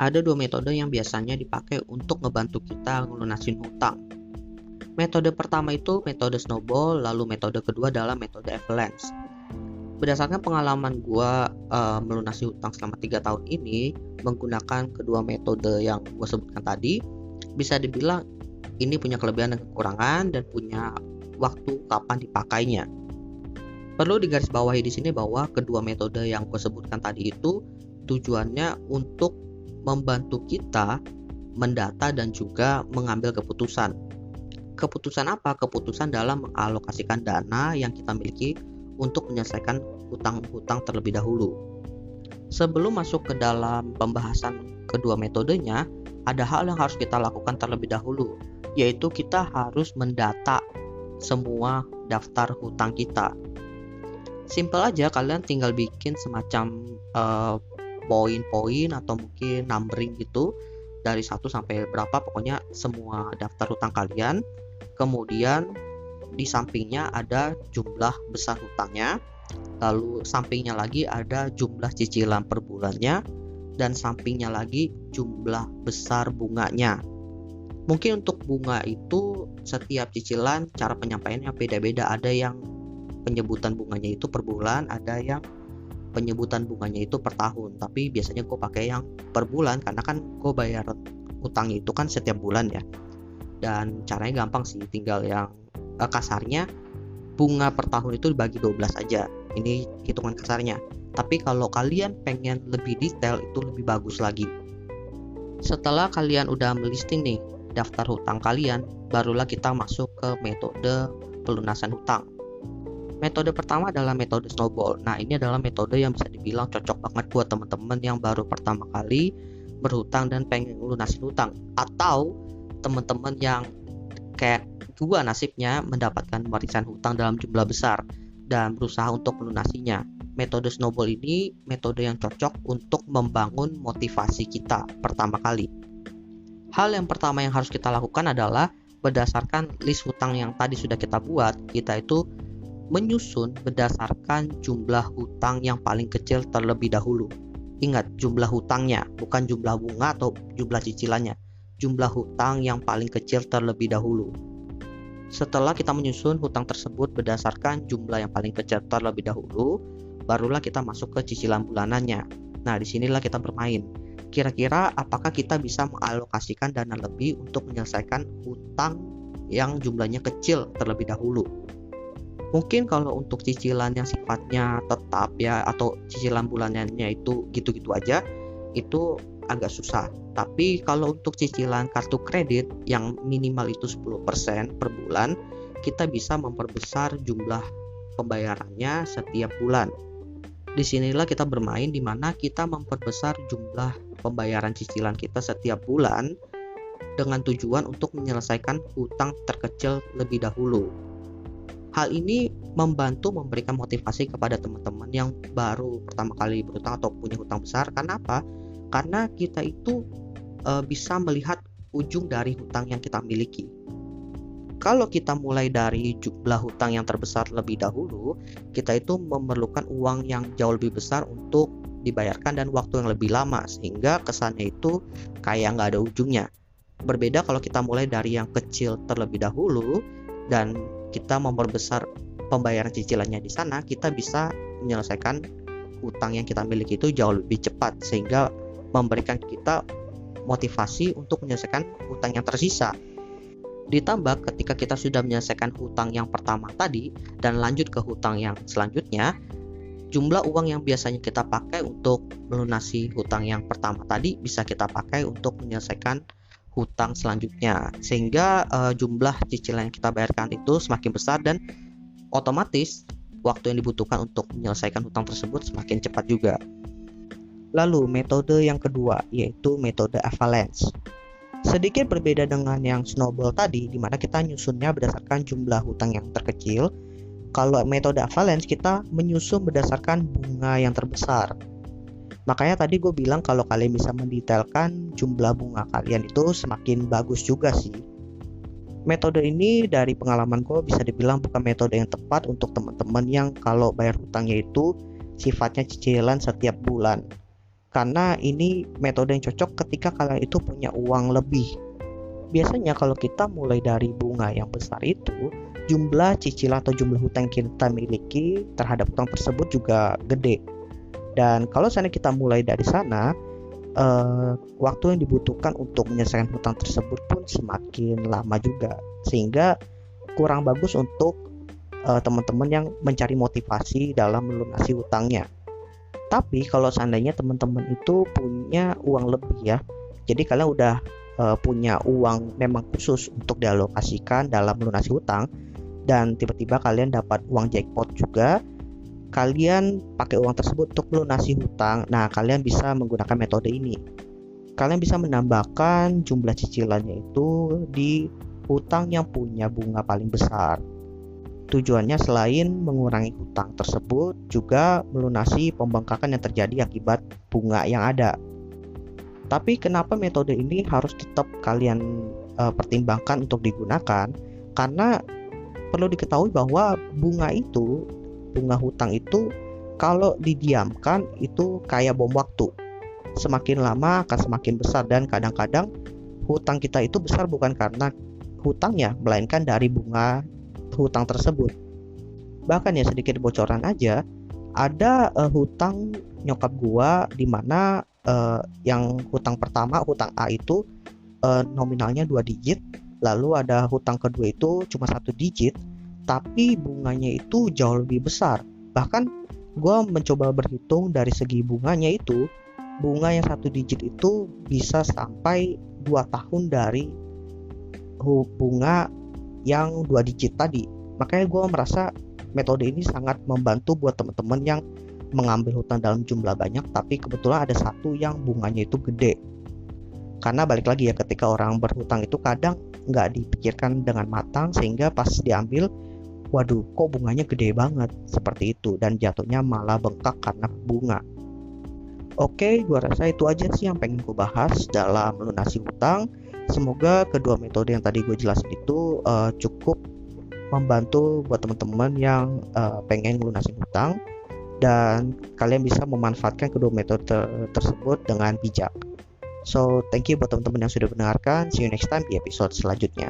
Ada dua metode yang biasanya dipakai untuk ngebantu kita ngelunasin hutang. Metode pertama itu metode snowball, lalu metode kedua adalah metode avalanche. Berdasarkan pengalaman gue melunasi hutang selama 3 tahun ini menggunakan kedua metode yang gue sebutkan tadi, bisa dibilang ini punya kelebihan dan kekurangan dan punya waktu kapan dipakainya. Perlu digarisbawahi di sini bahwa kedua metode yang gue sebutkan tadi itu tujuannya untuk membantu kita mendata dan juga mengambil keputusan. Keputusan apa? Keputusan dalam mengalokasikan dana yang kita miliki untuk menyelesaikan hutang-hutang terlebih dahulu. Sebelum masuk ke dalam pembahasan kedua metodenya, ada hal yang harus kita lakukan terlebih dahulu, yaitu kita harus mendata semua daftar hutang kita. Simple aja, kalian tinggal bikin semacam poin-poin atau mungkin numbering gitu dari 1 sampai berapa, pokoknya semua daftar hutang kalian. Kemudian di sampingnya ada jumlah besar hutangnya, lalu sampingnya lagi ada jumlah cicilan per bulannya, dan sampingnya lagi jumlah besar bunganya. Mungkin untuk bunga itu setiap cicilan cara penyampaiannya beda-beda, ada yang penyebutan bunganya itu per bulan, ada yang penyebutan bunganya itu per tahun, tapi biasanya gue pakai yang per bulan karena kan gue bayar utangnya itu kan setiap bulan ya. Dan caranya gampang sih, tinggal yang kasarnya bunga per tahun itu dibagi 12 aja. Ini hitungan kasarnya. Tapi kalau kalian pengen lebih detail itu lebih bagus lagi. Setelah kalian udah melisting nih daftar hutang kalian, barulah kita masuk ke metode pelunasan hutang. Metode pertama adalah metode snowball. Nah, ini adalah metode yang bisa dibilang cocok banget buat teman-teman yang baru pertama kali berhutang dan pengen lunasin hutang, atau teman-teman yang kayak gua nasibnya mendapatkan warisan hutang dalam jumlah besar dan berusaha untuk melunasinya. Metode snowball ini metode yang cocok untuk membangun motivasi kita pertama kali. Hal yang pertama yang harus kita lakukan adalah berdasarkan list hutang yang tadi sudah kita buat, kita itu menyusun berdasarkan jumlah hutang yang paling kecil terlebih dahulu. Ingat, jumlah hutangnya, bukan jumlah bunga atau jumlah cicilannya. Jumlah hutang yang paling kecil terlebih dahulu. Setelah kita menyusun hutang tersebut berdasarkan jumlah yang paling kecil terlebih dahulu, barulah kita masuk ke cicilan bulanannya. Nah, disinilah kita bermain. Kira-kira apakah kita bisa mengalokasikan dana lebih untuk menyelesaikan hutang yang jumlahnya kecil terlebih dahulu. Mungkin kalau untuk cicilan yang sifatnya tetap ya, atau cicilan bulanannya itu gitu-gitu aja, itu agak susah. Tapi kalau untuk cicilan kartu kredit yang minimal itu 10% per bulan, kita bisa memperbesar jumlah pembayarannya setiap bulan. Disinilah kita bermain, di mana kita memperbesar jumlah pembayaran cicilan kita setiap bulan dengan tujuan untuk menyelesaikan hutang terkecil lebih dahulu. Hal ini membantu memberikan motivasi kepada teman-teman yang baru pertama kali berhutang atau punya hutang besar. Karena apa? Karena kita itu bisa melihat ujung dari hutang yang kita miliki. Kalau kita mulai dari jumlah hutang yang terbesar lebih dahulu, kita itu memerlukan uang yang jauh lebih besar untuk dibayarkan dan waktu yang lebih lama, sehingga kesannya itu kayak nggak ada ujungnya. Berbeda kalau kita mulai dari yang kecil terlebih dahulu dan kita memperbesar pembayaran cicilannya di sana, kita bisa menyelesaikan hutang yang kita miliki itu jauh lebih cepat, sehingga memberikan kita motivasi untuk menyelesaikan hutang yang tersisa. Ditambah ketika kita sudah menyelesaikan hutang yang pertama tadi dan lanjut ke hutang yang selanjutnya, jumlah uang yang biasanya kita pakai untuk melunasi hutang yang pertama tadi bisa kita pakai untuk menyelesaikan hutang selanjutnya, sehingga jumlah cicilan yang kita bayarkan itu semakin besar dan otomatis waktu yang dibutuhkan untuk menyelesaikan hutang tersebut semakin cepat juga. Lalu metode yang kedua yaitu metode avalanche. Sedikit berbeda dengan yang snowball tadi, di mana kita nyusunnya berdasarkan jumlah hutang yang terkecil. Kalau metode avalanche kita menyusun berdasarkan bunga yang terbesar. Makanya tadi gue bilang kalau kalian bisa mendetailkan jumlah bunga kalian itu semakin bagus juga sih. Metode ini dari pengalaman gue bisa dibilang bukan metode yang tepat untuk teman-teman yang kalau bayar hutangnya itu sifatnya cicilan setiap bulan. karena ini metode yang cocok ketika kalian itu punya uang lebih. Biasanya kalau kita mulai dari bunga yang besar itu, jumlah cicilan atau jumlah hutang yang kita miliki terhadap hutang tersebut juga gede. Dan kalau seandainya kita mulai dari sana, waktu yang dibutuhkan untuk menyelesaikan hutang tersebut pun semakin lama juga, sehingga kurang bagus untuk teman-teman yang mencari motivasi dalam melunasi hutangnya. Tapi kalau seandainya teman-teman itu punya uang lebih ya, jadi kalian udah punya uang memang khusus untuk dialokasikan dalam melunasi hutang, dan tiba-tiba kalian dapat uang jackpot juga, kalian pakai uang tersebut untuk melunasi hutang. Nah, kalian bisa menggunakan metode ini. Kalian bisa menambahkan jumlah cicilannya itu di hutang yang punya bunga paling besar. Tujuannya selain mengurangi hutang tersebut, juga melunasi pembengkakan yang terjadi akibat bunga yang ada. Tapi kenapa metode ini harus tetap kalian pertimbangkan untuk digunakan? Karena perlu diketahui bahwa bunga hutang itu kalau didiamkan itu kayak bom waktu. Semakin lama akan semakin besar, dan kadang-kadang hutang kita itu besar bukan karena hutangnya, melainkan dari bunga hutang tersebut. Bahkan ya, sedikit bocoran aja, ada hutang nyokap gua di mana yang hutang pertama, hutang A itu nominalnya 2 digit, lalu ada hutang kedua itu cuma 1 digit, tapi bunganya itu jauh lebih besar. Bahkan gue mencoba berhitung dari segi bunganya itu, bunga yang 1 digit itu bisa sampai 2 tahun dari bunga yang 2 digit tadi. Makanya gue merasa metode ini sangat membantu buat teman-teman yang mengambil hutang dalam jumlah banyak, tapi kebetulan ada satu yang bunganya itu gede. Karena balik lagi ya, ketika orang berhutang itu kadang nggak dipikirkan dengan matang, sehingga pas diambil, waduh kok bunganya gede banget, seperti itu, dan jatuhnya malah bengkak karena bunga. Oke, gua rasa itu aja sih yang pengen gue bahas dalam melunasi hutang. Semoga kedua metode yang tadi gue jelasin itu cukup membantu buat teman-teman yang pengen melunasi hutang, dan kalian bisa memanfaatkan kedua metode tersebut dengan bijak. So, thank you buat teman-teman yang sudah mendengarkan. See you next time di episode selanjutnya.